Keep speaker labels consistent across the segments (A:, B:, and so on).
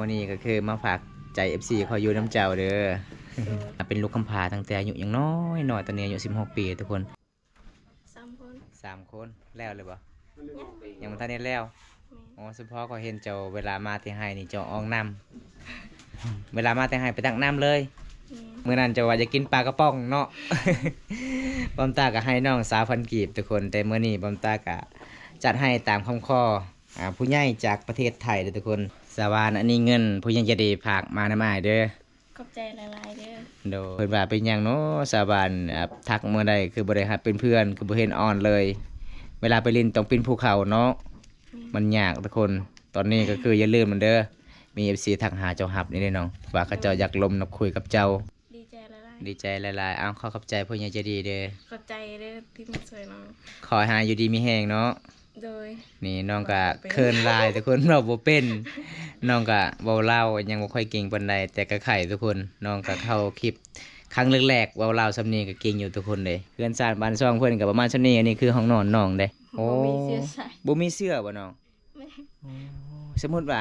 A: วันนี้ก็คือมาฝากใจ FC เขาอยู่น้ำเจ้าเด้อ เป็นลูกกำพร้าตั้งแต่อายุยังน้อยหน่อยตอนนี้อายุ16 ปีทุกคน3 คนแล้วเลยบ่ยังบ่ทันได้แล้วอ๋อสุพ่อก็เห็นเจ้าเวลามาที่ให้นี่เจ้าออกน้ำเวลามาที่ให้ไปตักน้ำเลยมื้อนั้นเจ้าว่าจะกินปลากระป๋องเนาะ บอมตาก็ให้น้อง3,000 กีบทุกคนแต่มื้อนี้บอมตาก็จัดให้ตามคำขอผู้ใหญ่จากประเทศไทยเด้อทุกคนสาวานอันนี้เงินผู้ใหญ่ใจดีฝากมานำอ้ายเด้อ
B: ขอบใจหลายๆเด้อ
A: โดยเพิ่นว่าเป็นหยังเนาะสาวานทักเมื่อใดคือบ่ได้ฮัดเป็นเพื่อนคือบ่เห็นอ่อนเลย เวลาไปเลินต้องปีนภูเขาเนาะมันยากทุกคนตอนนี้ก็คืออย่าลืมมันเด้อมี FC ทักหาเจ้าฮับนี่เด้น้องว่าเขาเจ้าอยากลมนับคุยกับเจ้า
B: ดีใจหลายๆ
A: ดีใจหลายๆเอาขอขอบใจผู้ใหญ่ใจดีเด้อ
B: ขอบใจเด้อที่มาช่วยน้อง
A: ขอให้อยู่ดีมีแฮงเนาะ
B: โดย
A: นี่น้องก็เคินลายทุกคนเราบ่เป็นน้องก็เว้าเล่ายังบ่ค่อยเก่งปานใดแต่ก็ไข่ทุกคนน้องก็เข้าคลิปครั้งแรกๆเว้าเล่าสำเนียงก็เก่งอยู่ทุกคนเลยเพื่อนซ่านบ้านซ่องเพิ่นก็ประมาณซำนี้อันนี้คือห้องนอนน้องเด้โอ้
B: บ่มีเสื้อใส่
A: บ่มีเสื้อบ่น้อง
B: แม่
A: สมมุติว่า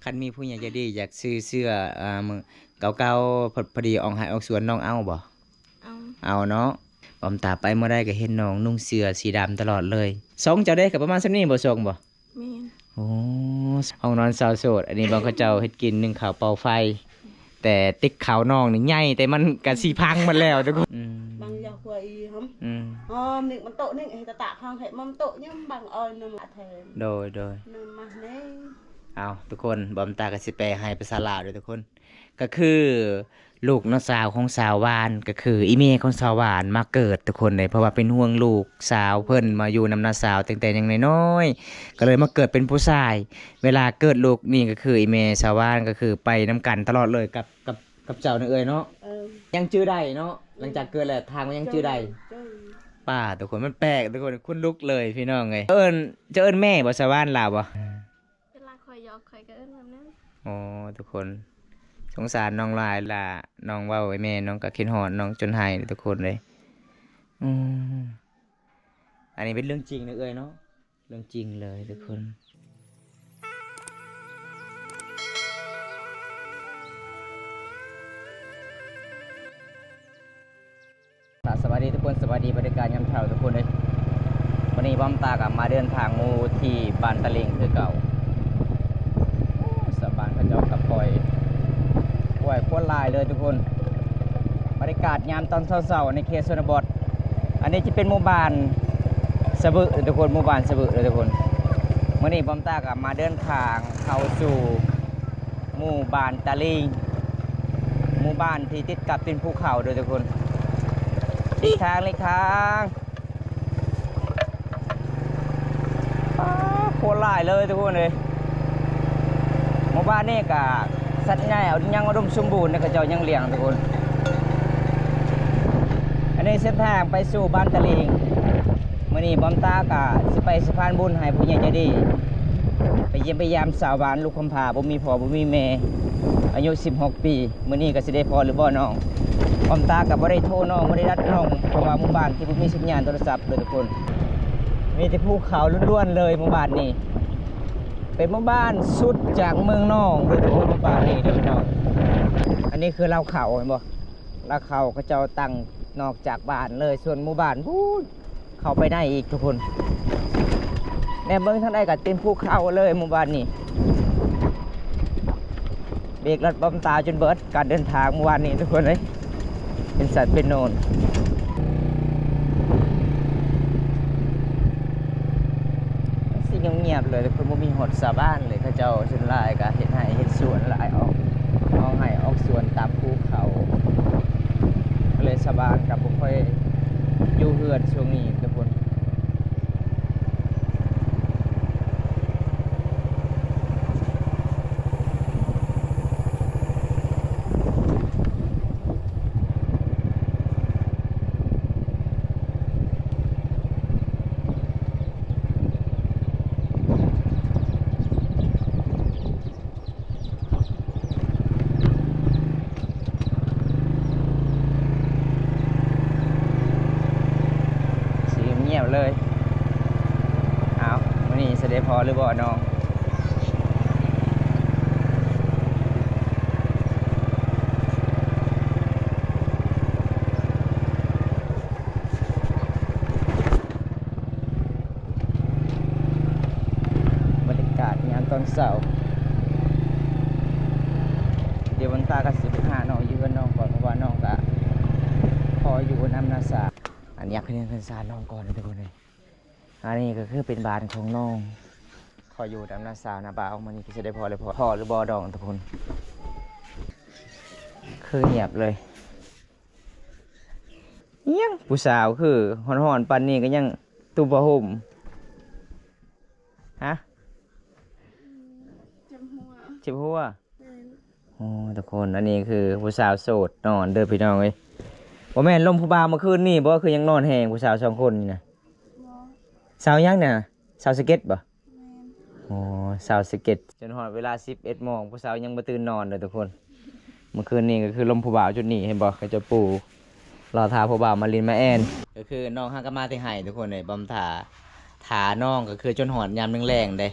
A: คันมีผู้ใหญ่ใจดีอยากซื้อเสื้อมือเก่าๆพอดีออกให้ออกสวนน้องเอาบ่เอาเนาะบอมตาไปเมื่อใดก็เห็นน้องนุ่งเสื้อสีดำตลอดเลยทรงเจ้าได้ก็ประมาณซำนี้บ่ทรงบ่
B: แม่น
A: โอ้ห้องนอนสาวโสดอันนี้บางเขาเจ้าเฮ็ดกินนึ่งข้าวเป่าไฟแต่ติ๊กขาวน้องนี่ใหญ่แต่มันก็สิพังหมดแล้วทุกคน
C: bằng giờ quay hấm nịnh bằng tội nịnh ta tạ không thể mâm tội nhưng bằng ơi nằm lại thề
A: โดย
C: nằm mà nè
A: เอาทุกคนบอมตาก็สิแปลให้ภาษาลาวด้วยทุกคนก็คือลูกน้องสาวของสาววานก็คืออีเมของสาววานมาเกิดทุกคนเลยเพราะว่าเป็นห่วงลูกสาวเพิ่นมาอยู่นำน้าสาวตั้งแต่ยังน้อยๆก็เลยมาเกิดเป็นผู้ชายเวลาเกิดลูกนี่ก็คืออีเมสาววานก็คือไปนำกันตลอดเลยกับเจ้าเอ้ยเนาะยังชื่อได้เนาะหลังจากเกิดแล้วทางมันยังชื่อได้ป้าทุกคนมันแปลกทุกคนคุณลุกเลยพี่น้องไงจะเอิ้นแม่บ่สาววานลาวบ่
B: เวลาคอยยอกคอยก็เอิ้นแบบนั้น
A: อ๋อทุกคนสงสารน้องลายล่ะน้องเว้าไอ้แม่น้องก็คิดฮอดน้องจนหายทุกคนเลยอันนี้เป็นเรื่องจริงนะเอ้ยเนาะเรื่องจริงเลยทุกคนสวัสดีทุกคนสวัสดีบริการยามเช้าทุกคนเลยวันนี้บ้อมตากับมาเดินทางมูที่บ้านตะลิงคือเก่าสบานพระเจ้ากับปล่อยโคตรลายเลยทุกคนบรรยากาศยามตอนเช้าๆในเขตชนบทอันนี้จะเป็นหมู่บ้านสะบึทุกคนหมู่บ้านสะบึเลยทุกคนวันนี้บ้อมตากับมาเดินทางเข้าสู่หมู่บ้านตะลิงหมู่บ้านที่ติดกับเป็นภูเขาโดยทุกคนลีกทางโคตรหลายเลยทุกคนเลยหมู่บ้านนี่กับสัตว์ใหญ่เอายังอุดมสมบูรณ์นะก็จะยังเลี้ยงทุกคนอันนี้เส้นทางไปสู่บ้านตะลิงมื้อนี้บอมตากะสิไปสะพานบุญให้ผู้ใหญ่ใจดีไปเยี่ยมไปยามสาวหวานลูกคำพาบ่มีพ่อบ่มีแม่อายุ16 ปีมื้อนี้ก็สิได้พ่อหรือบ่น้องบอมตากับบ่ได้โทรน้องบ่ได้นัดน้องเพราะว่าหมู่บ้านที่บ่มีสัญญาณโทรศัพท์เลยทุกคนมีแต่ภูเขาล้วนๆเลยหมู่บ้านนี้เป็นหมู่บ้านสุดจากเมืองนอกเลยทุกคนหมู่บ้านนี้เด้อพี่น้องอันนี้คือเราเขาเห็นบ่เราเขาก็เจ้าตั้งนอกจากบ้านเลยส่วนหมู่บ้านพูดเข้าไปได้อีกทุกคนแนวเมืองทั้งใดก็เต็มภูเขาเลยหมู่บ้านนี้เบรกรถบอมตาจนเบิดการเดินทางเมื่อวานนี้ทุกคนเลยเป็นสัตว์เป็นโนนสิ่งเงียบเลยทุกคนไม่มีหดสาบ้านเลยเขาเจ้าชนลายก็เห็นให้เห็นสวนลายออกให้ออกสวนตามภูเขาเลยสบานกับผมค่อยอยู่เฮือนช่วงนี้ทุกคนเลยเอาวันนี้เสด็จพอหรือบ่น้อง อนเสาร์เดี๋ยววันตาก็สิไปหาน้องอยู่กับน้องก่อนเพราะว่าน้องก็พออยู่น้ำนาสาอันนี้อยากให้เรียนเพื่อนสารน้องก่อนนะทุกคนเลยอันนี้ก็คือเป็นบ้านของน้องพออยู่น้ำนาสาวนาบ่าวมันนี่ก็จะได้พอเลยพอหรือบอดองทุกคนคือเงียบเลยเงี้ยผู้สาวคือหอนๆปันนี่ก็ยังตุบะห่มฮะ
B: จำหัว
A: เจ็บหัว
B: แม่น
A: โอ้ทุกคนอันนี้คือผู้สาวโสดนอนเดินพี่น้องเลยบ่แม่นลมผู้บ่าวเมื่อคืนนี่บ่คือยังนอนแหงผู้สาว2คนนี่นะ
B: บ่
A: สาวยังเนี่ยสาวสเก็ตบ่
B: แม่น
A: โอ้สาวสเก็ตจนฮอดเวลา 11 โมงผู้สาวยังบ่ตื่นนอนเลยทุกคนเมื่อคืนนี้ก็คือลมผู้บ่าวจุดนี้เห็นบ่เขาจะปูรอทาผู้บ่าวมาลินมาแอนก็คือน้องฮักก็มาที่ไห้ทุกคนเลยบำถาน้องก็คือจนหอดยามแรงๆเด้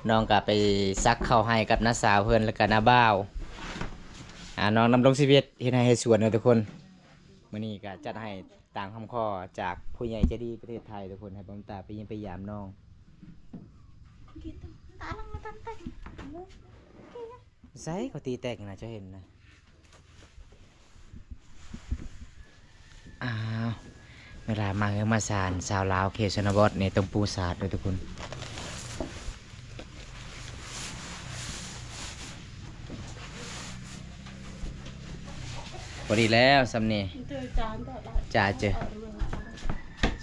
A: น้องก็ไปซักเข้าวให้กับน้าสาวเพิ่นแล้วก็น้าบ่าวน้องนำลงชีวิตเฮ็ดให้เฮ็ดสวนเลยทุกคนมื้อนี้ก็จัดให้ตามคำขอจากผู้ใหญ่ใจดีประเทศไทยทุกคนให้บำตาไปเยี่ยมไปยามน้อง
B: ตาลังมาตั้งแต่ง
A: ใส่เขาตีแตกนะจะเห็นนะอ้าวเวลามาเฮือมาสารสาวลาวเขตชนบทในตรงปูศาสตร์เลยทุกคนพอดีแล้วสำเนี
C: เจอจานต่อได้
A: จ่าเจอ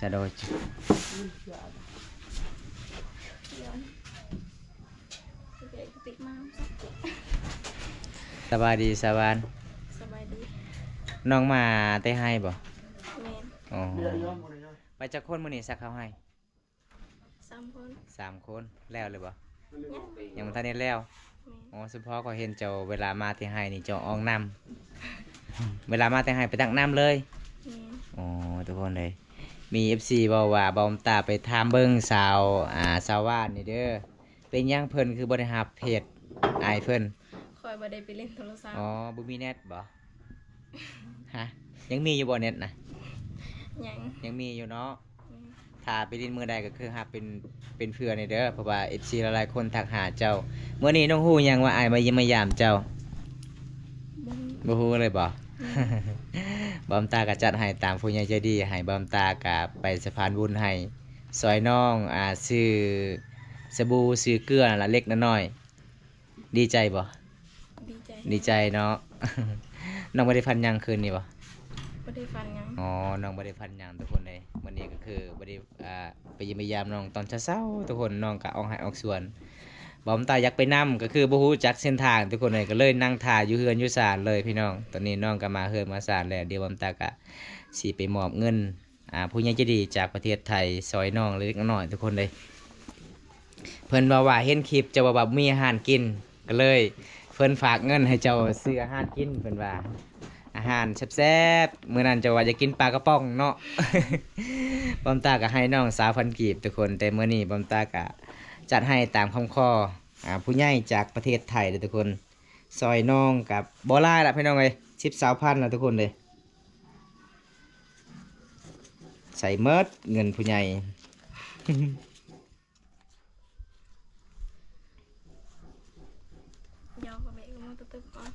A: จะโดน
B: เดี๋ยวเด็กติดมา
A: สบายดีสบาย
B: สบายดี
A: น้องมาได้ให้บ่
B: แม่น
A: อ๋อไปจากคนมื้อนี้สักเขาให้
B: 3 คน
A: 3 คนแล้วเลยบ่
B: ยัง
A: ยังบ่ทันได้แล้ว
B: แม่น
A: อ๋อสุดพ่อก็เห็นเจ้าเวลามาที่ให้นี่เจ้าอองน้ำ เวลามาที่ให้ไปตักน้ำเลย
B: แม่น
A: อ๋อทุกคนเลย มี FC บอกว่าบอมตาไปถามเบิ่งสาวสาวว่านนี่เด้อ เป็นหยังเพิ่นคือบ่ได้รับเพจอายเพิ่น
B: คอยบ่ได้ไปเล่นโทรศัพท์
A: อ๋อบ่มีเน็ตบ่ ฮะ ยังมีอยู่บ่เน็ตนะ
B: ยัง
A: ยังมีอยู่เนาะ
B: แม่น
A: ถ้าไปดินมือใดก็คือหาเป็นเพื่อนนี่เด้อ เพราะว่า FC หลายๆคนทักหาเจ้าเมื่อนี้น้องฮู้ยังว่าอายมาเยี่ยมมายามเจ้า
B: บ่มี
A: บ่ฮู้เลยบ่ บอมตาก็จัดให้ตามผู้ใหญ่ใจดีให้บอมตาก็ไปสะพานบุญให้ซอยน้องซื้อสบู่ซื้อเกลือนั่นละเล็กน้อยดีใจบ่
B: ดีใจ
A: ดีใจเนาะ น้องบ่ได้พันหยังคืนนี้บ่
B: บ่ได้ฟันยัง
A: อ๋อน้องบ่ได้พันหยังทุกคนเลยวันนี้ก็คือบ่ได้ไปเยี่ยมไปยามน้องตอนเช้าๆทุกคนน้องก็ออกให้ออกสวนบอมตาอยากไปนํก็คือบ่ฮู้จักเส้นทางทุกคนเลยก็เลยนั่งท่าอยู่เฮือนอยู่ศาลเลยพี่น้องตอนนี้น้องก็มาเฮือนมาศาลแล้วเดี๋ยวบอมตาก็สิไปมอบเงินผู้ใหญ่ใจดีจากประเทศไทยซอยน้องเล็กน้อยทุกคนเลยเพิ่นว่าเห็นคลิปเจ้าว่ามีอาหารกินก็เลยเพิ่นฝากเงินให้เจ้าซื้ออาหารกินเพิ่นว่าอาหารแซ่บๆมื้อนั้นเจ้าว่าจะกินปลากระป๋องเนาะ บอมตาก็ให้น้อง3,000กีบทุกคนแต่มื้อนี้บอมตาก็จัดให้ตามคำขอผู้ใหญ่จากประเทศไทยเลยทุกคนซอยน้องกับบ่หลายล่ะพี่น้องเอ้ย10-20,000ล่ะทุกคนเลย ใส่เมิดเงินผู้ใหญ่
B: ยาวกว่าแม่ก็มาตึกๆก่อน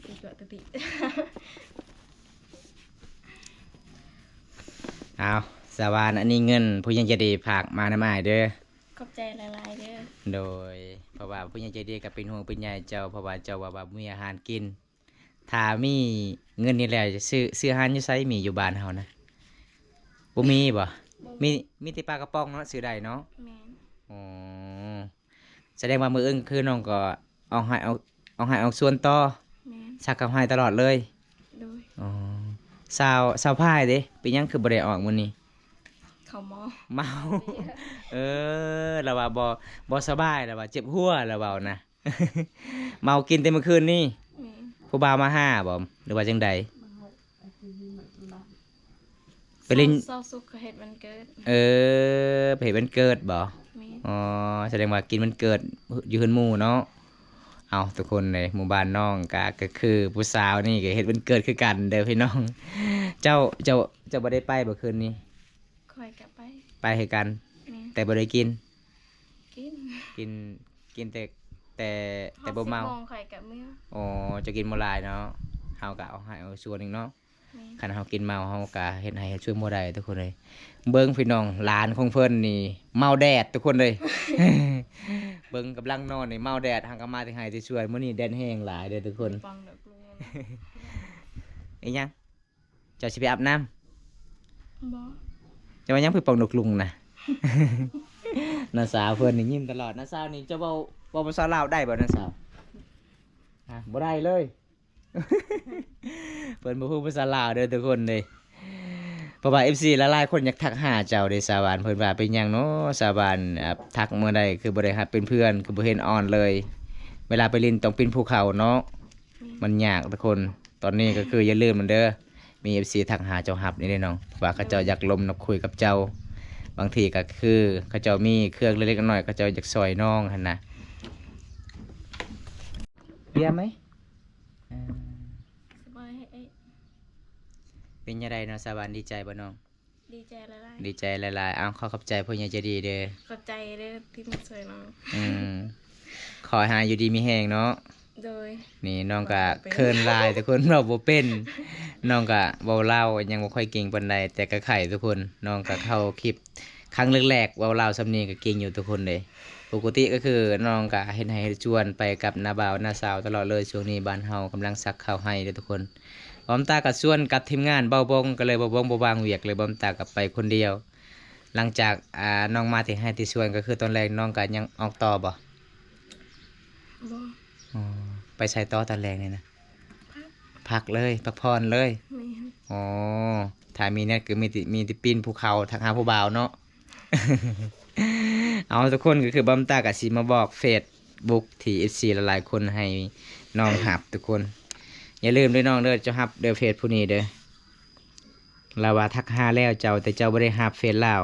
B: อีกตัวติ
A: เอาสวานอันนี้เงินผู้ใหญ่ใจดีฝากมาน้ำอ้ายเด้อ
B: ขอบใจหลายๆเด้อ
A: โดยเพราะว่าผู้ใหญ่ใจดีก็เป็นห่วงเป็นใยเจ้าเพราะว่าเจ้าว่ามีอาหารกิน ถ้ามีเงินนี่แหละจะซื้ออาหารอยู่ไสมีอยู่บ้านเฮานะบ่มีบ่มีแต่ปลากระป๋องเนาะซื้อได้เนาะ
B: แม่น
A: อ๋อแสดงว่ามื้ออื่นคือน้องก็เอาให้เอาส่วนต่อ
B: แม่น
A: ซักกับให้ตลอดเลย
B: โดย
A: อ๋อสาวพายเด้เป็นหยังคือบ่ได้ออกมื้อนี้
B: เขาหมอ
A: เมา เออเราว่าบ่สบายเราว่าเจ็บหัวเราเบานะ เมากินแต่เมื่อคืนนี่
B: แม่น
A: ผู้บ่าวมาห้าบ่หรือว่าจังใดไปเล่น
B: เศร้าสุขก็เฮ็ดวันเกิด
A: ไปเห็นวันเกิดบ่
B: แม่น
A: อ๋อแสดงว่ากินวันเกิดอยู่เฮือนหมู่เนาะ เอาทุกคนเลยหมู่บ้านน้องก็คือผู้สาวนี่ก็เฮ็ดวันเกิดคือกันเด้อพี่น้อง เจ้าเจ้าเจ้าบ่ได้ไปบ่คืนนี้
B: คอยกลับไป
A: ไปให้กัน
B: แม่
A: แต่บ่ได้กิน
B: กิน
A: กินกินแต่บ่เมา
B: ฮอด10 โมงคอยกลับเมื่อ
A: อ๋อจะกินบ่หลายเนาะเฮาก็เอาให้เอาส่วนหนึงเนาะ
B: แม่
A: คันเฮากินเมาเฮาก็เฮ็ดให้ช่วยบ่ได้ทุกคนเลยเบิ่งพี่น้องหลานของเพิ่นนี่เมาแดดทุกคนเลย เบิ่งกำลังนอนนี่เมาแดดหังก็มาที่ให้ที่ช่วยมื้อนี้แดดแห้งหลายเด้อทุกคน
B: ฟังดอกลุง
A: อีหยังเจ้าสิไปอาบน้ำ
B: บ่
A: จะมายังไปปองนกลุงนะ น้าสาวเพิ่นนี่ยิ้มตลอดน้าสาวนี่เจ้าเว้าภาษาลาวได้บ่น้าสาวบ่ได้เลย เพิ่นบ่ฮู้ภาษาลาวเด้อทุกคนเลยเพราะว่า FC หลายๆคนอยากทักหาเจ้าเด้สาวานเพิ่นว่าเป็นหยังเนาะสาวานทักเมื่อใดคือบ่ได้ฮับเป็นเพื่อนคือบ่เห็นออนเลย เวลาไปเล่นต้องปีนภูเขาเนาะมันยากทุกคนตอนนี้ก็คืออย่าลืมมันเด้อมี FC ทักหาเจ้าฮับนี่เด้น้องว่าเขาเจ้าอยากลมนักคุยกับเจ้าบางทีก็คือเขาเจ้ามีเครื่องเล็กๆน้อยๆเขาเจ้าอยากซอยน้องหั่นน่ะเบียร์ไหม
B: สบายให้เอ้ย
A: เป็นยังไงเนาะสาวานดีใจบ่น้อง
B: ดีใจหลาย
A: ดีใจหลายๆเอาขอขอบใจพ่อใหญ่ใจดีเด้อ
B: ๆขอบใจเด้อที่มาช่วยน้อง
A: อืมขอให้หายอยู่ดีมีแหงเนาะ
B: โดย
A: นี่น้องก็เคินลายแต่คนเราบ่เป็นน้องก็เว้าเล่าวยังบ่ค่อยเก่งปานใดแต่ก็ไข่ทุกคนน้องก็เข้าคลิปครั้งแรกๆเว้าเล่าวสำเนียงก็เก่งอยู่ทุกคนเลยปกติก็คือน้องก็เฮ็ดให้ชวนไปกับน้าบ่าวน้าสาวตลอดเลยช่วงนี้บ้านเฮากำลังซักข้าวให้เด้อทุกคนบอมตาก็ชวนกับทีมงานเบาบงก็เลยเบาบงบ่วางเวียกเลยบอมตาก็ไปคนเดียว หลังจากน้องมาที่ให้ที่ชวนก็คือตอนแรกน้องก็ยังออกต่อบ่
B: บ่
A: อ๋อไปใช้ต่อตอนแรกนี่นะพักเลยพักผ่อนเลย
B: แม่น
A: อ๋อถ้ามีเนี่ยคือมีที่ปีนภูเขาทางหาผู้บ่าวเนาะ เอาทุกคนก็คือบัมตากับซีมาบอกเฟซบุ๊กที่ FC หลายๆคนให้น้องหับทุกคน อย่าลืมด้วยน้องเด้อเจ้าหับเด้อเฟซผู้นี้เด้อลาว่าทักหาแล้วเจ้าแต่เจ้าบ่ได้หับเฟซลาว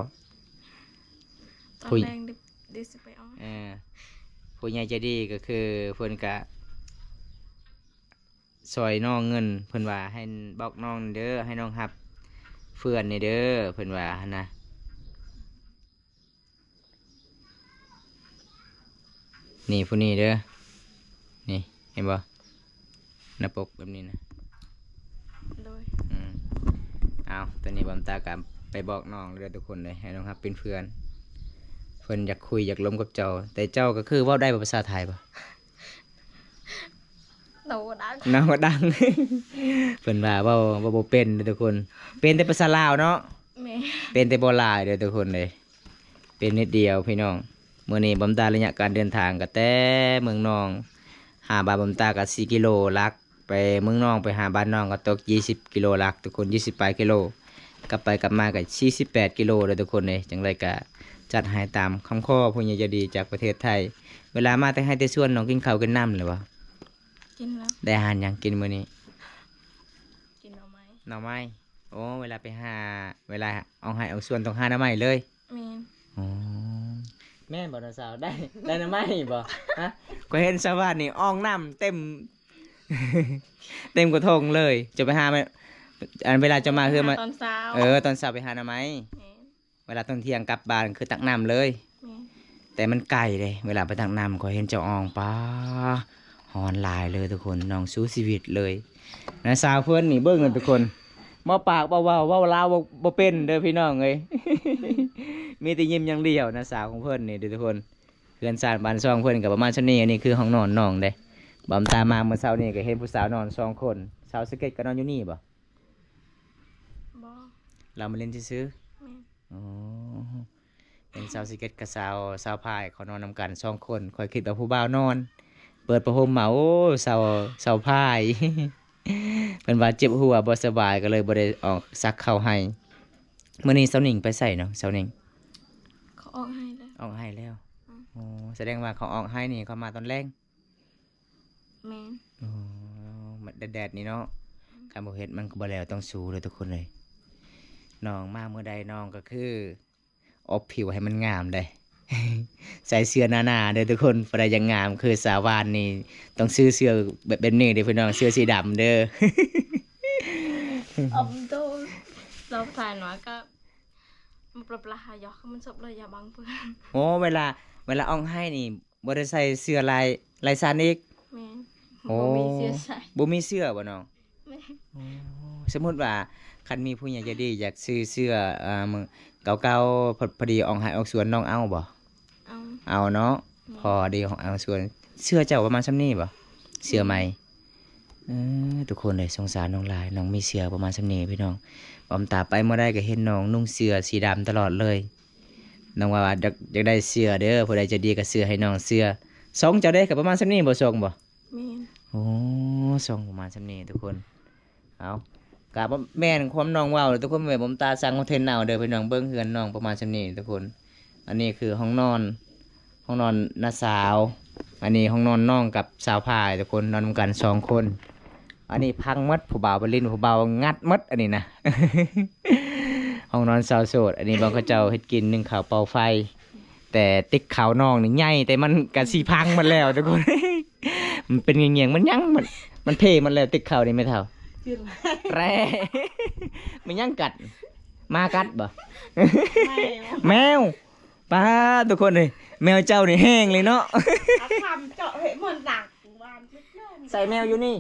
B: ตอน
A: ผู้
B: แรงดิสิไปเอา
A: ผู้ใหญ่ใจดีก็คือเพิ่นก็ซอยน้องเงินเพิ่นว่าให้บอกน้องเด้อให้น้องหับเพื่อนนี่เด้อเพิ่นว่าหั่นนะนี่ผู้นี้เด้อนี่เห็นบ่หน้าปกแบบนี้นะ
B: โดย
A: เอาตอนนี้บอมตากับไปบอกน้องเด้อทุกคนเลยให้น้องหับเป็นเพื่อนเพิ่นอยากคุยอยากล้มกับเจ้าแต่เจ้าก็คือเว้าได้ภาษาไทยบ่
B: โดดัก
A: น้องก็ดัง เพิ่นว่าเว้าบ่เป็นเด้อทุกคน เป็นแต่ภาษาลาวเนาะ
B: แม่
A: เป็นแต่บ่หลายเด้อทุกคนเลย เป็นนิดเดียวพี่น้องมื้อนี้บอมตาระยะการเดินทางก็แต่เมืองนองหาบ้านบอมตาก็4กิโลลักไปเมืองนองไปหาบ้านน้องก็ตก20กิโลลักทุกคน20ปลายกิโลกลับไปกลับมาก็48กิโลเด้อทุกคนเลยจังไรก็จัดให้ตามคำขอผู้ใหญ่ใจดีจากประเทศไทย เวลามาแต่ให้แต่ส่วนน้องกินข้าวกินน้ำเลยวะ
B: กินแล้ว
A: ได้อาหารหยังกินมื้อนี้
B: กินเอาไหม
A: หน่อไม้โอ้เวลาไปหาเวลาเอาให้เอาส่วนต้องหาหน่อไม้เลย
B: แม่น
A: อ๋อแม่นบ่น้าสาวได้ได้หน่อไม้บ่ฮะก็เห็นชาวบ้านนี่อ่องน้ำเต็ม เต็มกระทงเลยจะไปหาไหมอันเวลาจะมาคือมา
B: ตอนเช้า
A: ตอนเช้าไปหาหน่อไม้
B: แม่น
A: เวลาตอนเที่ยงกลับบ้านคือตักน้ำเลย
B: แม่น
A: แต่มันไกลเลยเวลาไปตักน้ำก็เห็นเจ้าอ่องป้าหอนหลายเลยทุกคนน้องสู้ชีวิตเลยนะสาวเพื่อนนี่เบิ้งกันทุกคนบ่ปากบ่เว้าเว้าลาวบ่เป็นเด้อพี่น้องเอ้ย มีแต่ยิ้มอย่างเดียวนะสาวของเพื่อนนี่เด้อทุกคนเพื่อนสานบ้านซองเพื่อนกับประมาณชั่วนี้อันนี้คือห้องนอนน้องเด้บำตามาเมื่อเช้านี่ก็เห็นผู้สาวนอน2คนสาวสเก็ตก็นอนอยู่นี่บ่
B: บ่
A: เรามาเล่นซื่อ
B: แม่น
A: ๆอ๋อเป็นสาวสเก็ตกับสาวพายเขานอนนำกัน2คนคอยคิดว่าผู้บ่าวนอน เปิดประหมมาโอ้สาวพาย เพิ่นว่าเจ็บหัวบ่สบายก็เลยบ่ได้ออกซักข้าวให้มื้อนี้เซาหนิงไปใส่เนาะเซาหนิง
B: เขาออกให้แล้ว
A: ออกให้แล้วอ๋อแสดงว่าเขาออกให้นี่เขามาตอนแรก
B: แม่น
A: อ๋อมันแดดๆนี่เนาะคันบ่เฮ็ดมันก็บ่แล้วต้องสู้เลยทุกคนเลยน้องมาเมื่อใดน้องก็คืออบผิวให้มันงามได้ ใส่เสื้อหนาๆเด้อทุกคนปรยังงามคือสาวานนี่ต้องซื้อเสื้อแบบนี้เด้อพี่น้องเสื้อสีดำเด้อ
B: Betul. Lo phải nói cả một lập là gió không mình sụp lời giả bằng phương.
A: โอ้เวลาอ้องให้นี่บ่ได้ใส่เสื้อลายซันอีก
B: Mẹ.
A: โอ้
B: Bố mình chia sẻ.
A: บ่มีเสื้อบ่น้อง
B: Mẹ.
A: สมมุติว่าคันมีผู้ใหญ่ใจดีอยากซื้อเสื้อมื้อเก่าๆพอดีอ้องให้ออกสวนน้องเอาบ่
B: Ông.
A: เอาเนาะพอดีของเอาส่วนเสื้อเจ้าประมาณซ้ำนี้บ่เสื้อใหม่ทุกคนเลยสงสารน้องลายน้องมีเสื้อประมาณซ้ำนี้พี่น้องบอมตาไปเมื่อใดก็เห็นน้องนุ่งเสื้อสีดำตลอดเลยน้องว่าอยากได้เสื้อเด้อผู้ใดจะดีก็เสื้อให้น้องเสื้อสองเจ้าได้ก็ประมาณซ้ำนี้บ่ส่งบ่
B: Mẹ.
A: โอ้ส่งประมาณซ้ำนี้ทุกคนเอากะว่าแม่นความน้องเว้าทุกคนแม่บอมตาสั่งคอนเทนต์เอาเด้อพี่น้องเบิ่งเฮือนน้องประมาณซ้ำนี้ทุกคน อันนี้คือห้องนอนน้าสาว อันนี้ห้องนอนน้องกับสาวพายทุกคนนอนกัน2 คน อันนี้พังมัดผู้บ่าวไปลิ้นผู้บ่าวงัดมัดอันนี้นะ ห้องนอนสาวโสด อันนี้บางเขาเจ้าเฮ็ดกิน1ข้าวเป่าไฟ แต่ติ๊กขาวน้องนี่ใหญ่แต่มันก็สิพังหมันแล้วทุกคน มันเป็นเงียงๆมันยังมันเพ่มันแล้วติ๊กขาวนี่ไม่เท่า
C: Chưa
A: แร่ มันยังกัดมากัดบ่
C: mày
A: แมวป้าทุกคนเลยแมวเจ้านี่แห้งเลยเนาะ
C: Áo thầm chợ hệ mòn đặc Bàn chết lên
A: ใส่แมวอยู่นี่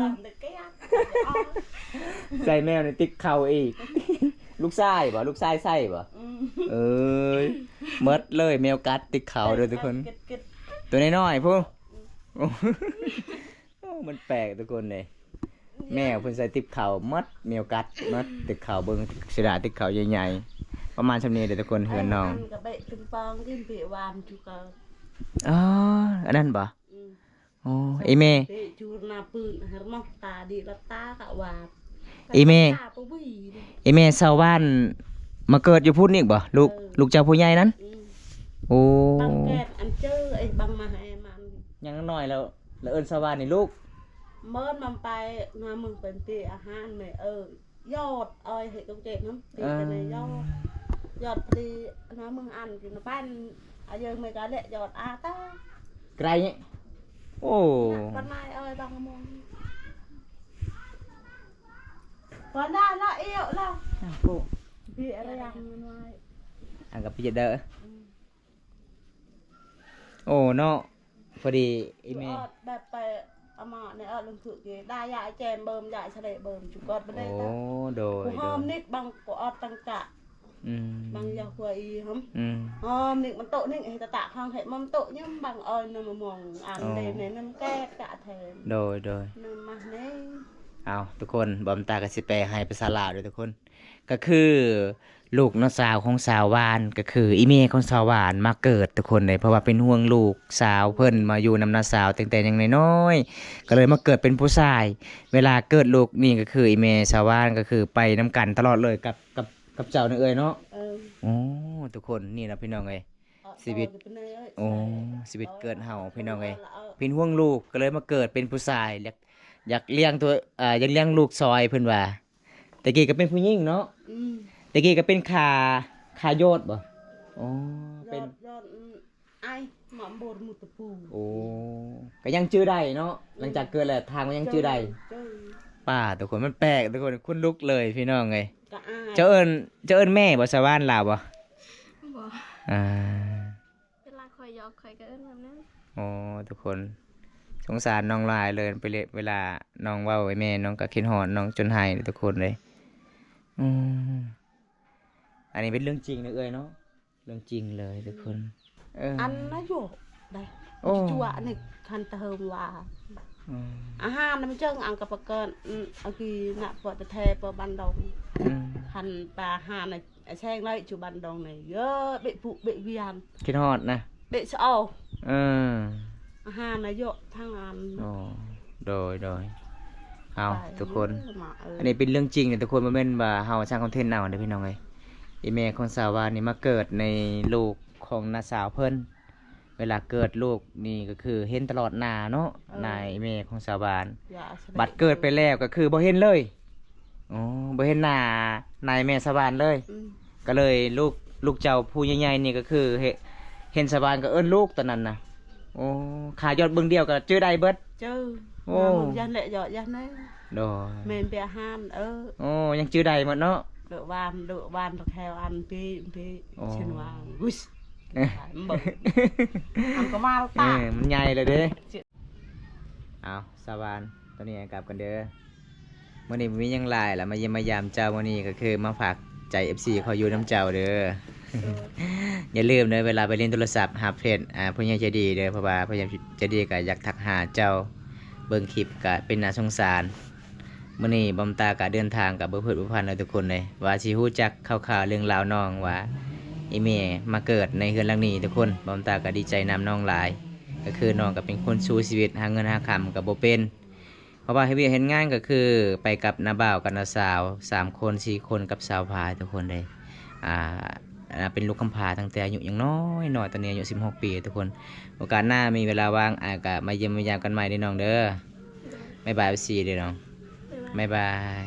C: Làm được cái ăn
A: ใส่แมวในติ๊กเข่าอีก ลูกชายบ่ลูกชายใส่บ่ เอ้ยเมดเลยแมวกัดติ๊กเข่าเลยทุกคน
C: Kịch kịch
A: ตัวน้อยๆพวกมันแปลกทุกคนเลยแมวเพิ่นใส่ติ๊กเข่าเมดแมวกัดเมดติ๊กเข่าเบิ่งเสียดายติ๊กเข่าใหญ่ๆประมาณชำนี้เด้อทุกคนเฮือนน้อง
C: Ăn cả bệ ping pong Cái bị vàm chú cờ
A: อ๋ออันนั้นบ่
C: Ừ
A: อ๋อไอ้แม่
C: Để chú nà pưng Hãy mọc tà đi lọt ta cả vàm
A: ไอ้แม่
C: Tà bố bì đi
A: ไอ้แม่ชาวบ้านมาเกิดอยู่พุ่นอีกบ่ลูกเจ้าผู้ใหญ่นั้น
C: Ừ
A: โอ้
C: Băng kẹt ăn chơi Ấy băng mà hay em ăn
A: ยังน้อยแล้วเอิ้นชาวบ้านนี่ลูก
C: Mớn mà bay Nga mừng bên tì à han mẹ Giọt ơi hệ công chuyện lắm Tì cái này giọt Giọt tì Nga mừng ăn Thì nó ban À giờ mấy cái lệ giọt à ta
A: ไกลเนี่ยโอ้
C: Con này ơi băng mông Con này nó yêu lắm
A: โอ้
C: Vì ở đây ăn ngoài
A: อันกับพี่จะเด้อโอ้เนาะพอดีไอ้แม่
C: Đẹp bè À mà này ở lưng thử kì Đa dạy chèm bơm dạy xa lệ bơm Chú con bên đây
A: โอ้
C: ta
A: โดย
C: Cô hôm nít bằng của ọt tăng cả
A: อืม
C: Bằng giờ khuya y hông
A: อืม
C: hôm nítมันโตะนี่แต่ตะข้างเห็ดมันโตะยังบางเอ้ยนำมองอ่านเลยในน้ำแก้กะแทน
A: โดย
C: นำมาเน่
A: เอาทุกคนบอมตากสิแปลให้ภาษาลาวด้วยทุกคน ก็คือลูกน้องสาวของสาววานก็คืออีเมของสาววานมาเกิดทุกคนเลยเพราะว่าเป็นห่วงลูกสาวเพิ่นมาอยู่นำน้าสาวตั้งแต่ยังน้อยๆก็เลยมาเกิดเป็นผู้ชาย เวลาเกิดลูกนี่ก็คืออีเมสาววานก็คือไปน้ำกันตลอดเลยกับเจ้านี่เอ้ยเนาะ
C: เออ
A: โอ้ทุกคนนี่นะพี่น้องเอ้ย ชีวิต โอ้ชีวิตเกิดเฮาพี่น้องเอ้ยเป็นห่วงลูกก็เลยมาเกิดเป็นผู้ชายอยากเลี้ยงตัวอยากเลี้ยงลูกซอยเพิ่นว่าแต่กี้ก็เป็นผู้หญิงเนาะ
C: อืม
A: แต่กี้ก็เป็นคาโยดบ่อ๋อ
C: ย
A: เป็น
C: อดไอ้หมอมโบดมุตะปู
A: โอ้ก็ยังชื่อได้เนาะหลังจากเกิดแล้วทางมันยังชื่อได้
C: เจ้า
A: ป้าทุกคนมันแปลกทุกคนคุณลุกเลยพี่น้องเอ้ย
C: กะอาย
A: เจ้าเอิ้นแม่บ่สะว่านลาวบ่
B: Bỏ.
A: อ่า
B: Cái là khỏi gió khỏi cái ơn làm nữa.
A: อ๋อทุกคนสงสารน้องลายเลยไปเลยเวลาน้องเว้าไอ้แม่น้องก็คิดฮอดน้องจนหายเลยทุกคนเลยอืมอันนี้เป็นเรื่องจริงนะเอ้ยเนาะเรื่องจริงเลยทุกคน
C: อันน่ะอยู่ได้
A: โอ้
C: จั่วนี่คันเติมว่า
A: อืม
C: อาหารน้ำเจิ้งอังกับปะเกินอันคือน่ะปอดแทปอบันดง
A: อืม
C: คันปลาหาในแช่งเลยจุบันดงnàyเยอะเบะปุเบะเวียน
A: คิดฮอดนะ
C: เบะเช้า
A: เออ
C: อาหารนะเยอะทั้งอัน
A: อ๋อโดยเอา
C: ไป
A: ทุกคน
C: มา
A: อันนี้เป็นเรื่องจริงเนี่ยทุกคนมันเป็นว่าเฮาสร้างคอนเทนต์เอาเด้อพี่น้องเอ้ยอีแม่ของสาววานนี่มาเกิดในลูกของน้าสาวเพิ่นเวลาเกิดลูกนี่ก็คือเห็นตลอดหน้าเนาะนายแม่ของสาววาน
C: อย่าแสดง
A: บัดเกิดไปแล้วก็คือบ่เห็นเลยอ๋อบ่เห็นหน้านายแม่สาววานเลย
C: อืม
A: ก็เลยลูก ลูกเจ้าผู้ใหญ่ๆนี่ก็คือเห็นสบานก็เอิ้นลูกตอนนั้นนะโอ้ขายอดเบิ่งเดียวก็ชื่อได้เบิด
C: เจอ
A: โอ้
C: นามึงยันแหละยอดยันเลย
A: โดย
C: เมนเปียห้าน
A: โอ้ยังชื่อได้หมดเนาะ
C: เดือวานตะแคงอันพี่
A: อ๋อ
C: เช่นว่าอุ้ยมันเบิ่งอันก็มาแล้วตา
A: มันใหญ่เลยเด้เอาสบานตอนนี้กลับกันเด้อมื้อนี้บ่มีหยังหลายแล้วมาเยี่ยมมายามเจ้ามื้อนี้ก็คือมาฝากใจ FC เขาอยู่น้ำเจ้าเด้อ อย่าลืมเด้อเวลาไปเล่นโทรศัพท์หาเพจผู้ใหญ่ใจดีเด้อเพราะว่าผู้ใหญ่ใจดีก็อยากทักหาเจ้าเบิ่งคลิปก็เป็นน่าสงสารมื้อนี้บอมตาก็เดินทางกับเบิ่งเพิ่นบ่พันเลยทุกคนเลยว่าสิฮู้จักคร่าวๆเรื่องราวน้องว่าอีเมมาเกิดในเฮือนหลังนี้ทุกคนบอมตาก็ดีใจนำน้องหลายก็คือน้องก็เป็นคนสู้ชีวิตหาเงินหาคำก็บ่เป็นเพราะว่าเฮ็ดเวียกเฮ็ดงานก็คือไปกับน้าบ่าวกับน้าสาว3คน4คนกับสาวพายทุกคนเลยเป็นลูกกำพร้าตั้งแต่อายุยังน้อยหน่อยตอนนี้อายุ16 ปีทุกคนโอกาสหน้ามีเวลาว่างก็มาเยี่ยมมายามกันใหม่เด้อน้องเด้อบ๊ายบาย4เด้อน้องบ๊ายบาย